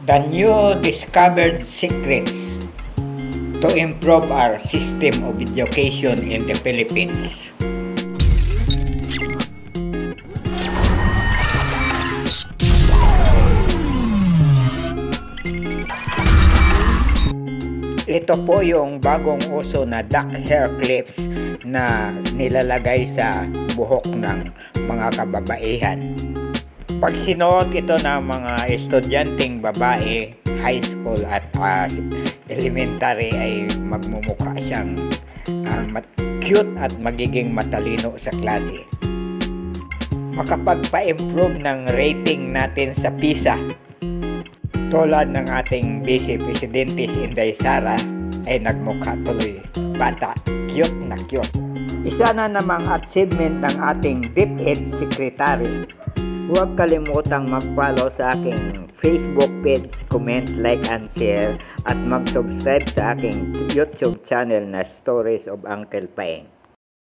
The new discovered secrets to improve our system of education in the Philippines. Ito po yung bagong uso na duck hair clips na nilalagay sa buhok ng mga kababaihan. Pag sinuot ito ng mga estudyanteng babae, high school at elementary, ay magmumukha siyang cute at magiging matalino sa klase. Makapagpa-improve ng rating natin sa PISA. Tulad ng ating Vice Presidente si Inday Sara ay nagmukha tuloy bata, cute na cute. Isa na namang achievement ng ating DepEd Secretary. Huwag kalimutang mag-follow sa aking Facebook page, comment, like, and share, at mag-subscribe sa aking YouTube channel na Stories of Uncle Paeng.